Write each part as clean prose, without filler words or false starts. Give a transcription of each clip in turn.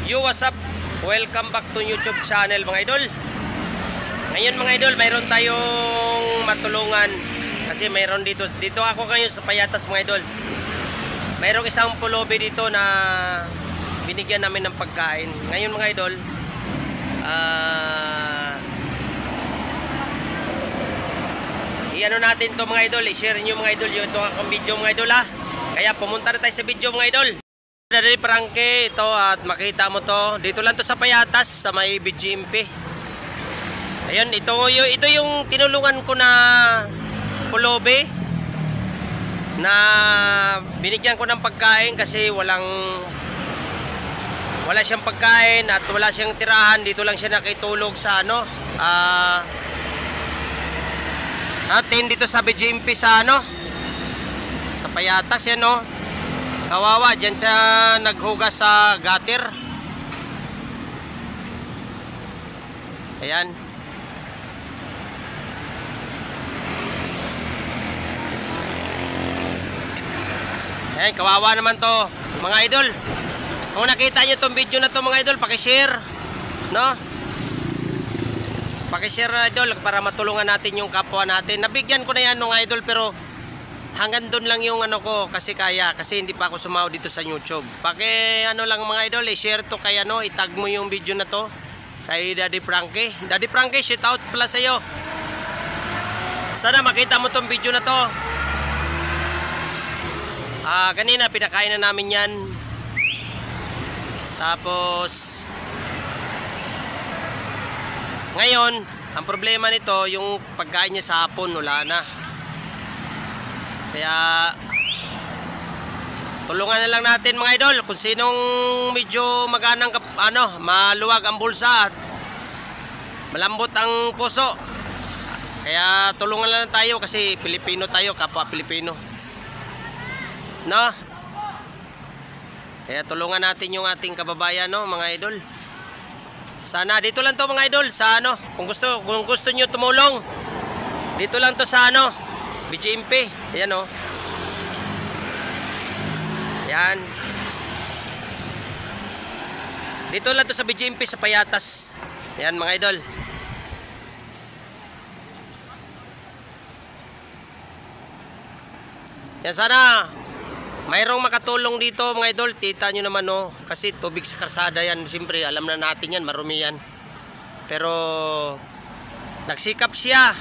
Yo, what's up? Welcome back to YouTube channel mga idol. Ngayon mga idol, mayroon tayong matulungan. Kasi mayroon dito ako ngayon sa Payatas mga idol. Mayroong isang pulubi dito na binigyan namin ng pagkain. Ngayon mga idol, i-ano natin to mga idol, i-share nyo mga idol yung ito akong video mga idol ha. Kaya pumunta na tayo sa video mga idol. Dari Prangke ito at makita mo to. Dito lang to sa Payatas sa may BGMP. Ayun, ito yung tinulungan ko na pulubi na binigyan ko ng pagkain kasi wala siyang pagkain at wala siyang tirahan. Dito lang siya nakitulog sa natin dito sa BGMP sa sa Payatas yan kawawa, dyan siya naghugas sa gutter. Ayan. Ayan, kawawa naman to mga idol. Kung nakita nyo itong video na to mga idol, pakishare, no? Pakishare idol para matulungan natin yung kapwa natin. Nabigyan ko na yan mga idol pero hanggang doon lang yung ko kasi hindi pa ako sumaw dito sa YouTube. Lang mga idol, i-share to kay itag mo yung video na to kay Daddy Prangke. Daddy Prangke, shout out pala sa iyo. Sana makita mo tong video na to. Kanina pinakain na namin yan. Tapos ngayon, ang problema nito yung pagkain niya sa hapon wala na. Kaya tulungan na lang natin mga idol kung sinong medyo maganang maluwag ang bulsa at malambot ang puso. Kaya tulungan lang tayo kasi Pilipino tayo, kapwa Pilipino. No? Kaya tulungan natin yung ating kababayan mga idol. Sana dito lang to mga idol sa kung gusto niyo tumulong. Dito lang to sa BGMP. Ayan Ayan. Dito lang to sa BGMP sa Payatas. Ayan mga idol. Yan, sana mayroong makatulong dito mga idol. Tita nyo naman kasi tubig sa karsada yan. Siyempre alam na natin yan, marumi yan. Pero nagsikap siya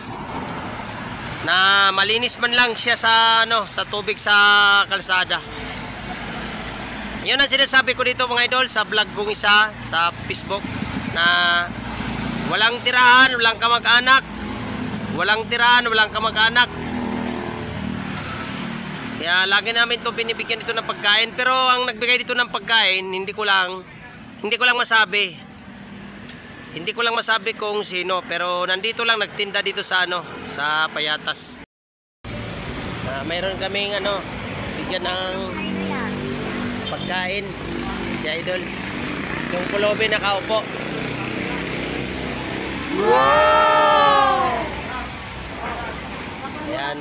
na malinis man lang siya sa sa tubig sa kalsada. Yun ang sinasabi ko dito mga idol sa vlog kong isa sa Facebook na walang tirahan, walang kamag-anak. Walang tirahan, walang kamag-anak. Kaya lagi namin to binibigyan dito ng pagkain, pero ang nagbigay dito ng pagkain hindi ko lang masabi. Hindi ko lang masabi kung sino, pero nandito lang nagtinda dito sa sa Payatas. Mayroon kaming bigyan ng pagkain si idol. Yung pulubi nakaupo. Wow! Ayan.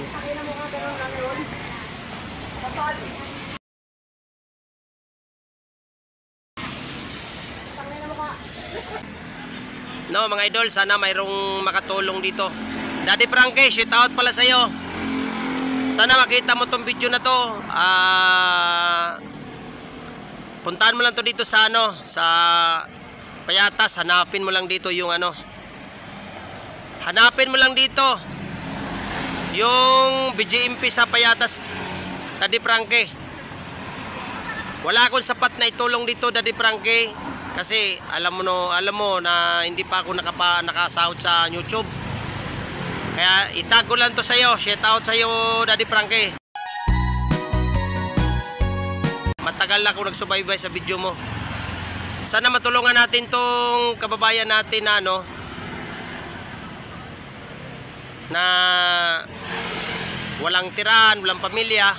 No mga idol, sana mayroong makatulong dito. Daddy Prangke, shout out pala sa iyo. Sana makita mo tong video na to. Puntahan mo lang to dito sa sa Payatas. Hanapin mo lang dito yung hanapin mo lang dito yung BGMP sa Payatas, Daddy Prangke. Wala akong sapat na itulong dito Daddy Prangke kasi alam mo na hindi pa ako nakasahod sa YouTube. Kaya itag ko lang to sa iyo. Shout out sa iyo Daddy Prangke. Matagal na ako nagsubaybay sa video mo. Sana matulungan natin tong kababayan natin na walang tirahan, walang pamilya.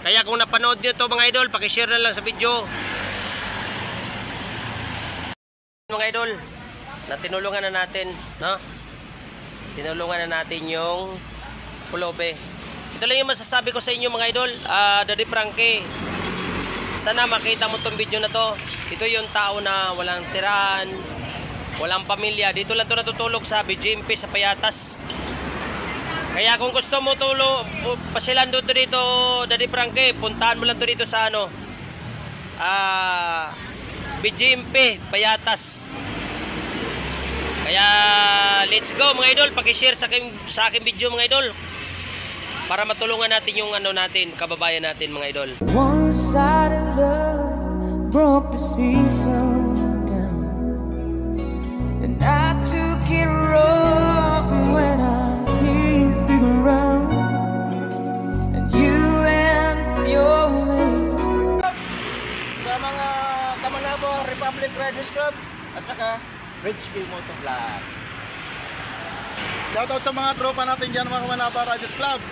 Kaya kung napanood nyo to mga idol, pakishare na lang sa video. Mga idol, na tinulungan na natin, tinulungan na natin yung pulubi. Ito lang yung masasabi ko sa inyo mga idol. Daddy Prangke, sana makita mo tong video na to. Ito yung tao na walang tirahan, walang pamilya. Dito lang to natutulog sa BGMP sa Payatas. Kaya kung gusto mo pasilan dito Daddy Frankie, puntahan mo lang to dito sa ano, BGMP Payatas. Kaya let's go mga idol, paki-share sa aking video mga idol para matulungan natin yung ano natin, kababayan natin mga idol. One-sided love broke the season down, and I took it rough when I hit the ground, and you went your way. Sa mga Kamanabo Republic Riders Club at saka Redski Moto Vlog. Shoutout sa mga tropa natin dyan, mga Kamanabo Riders Club.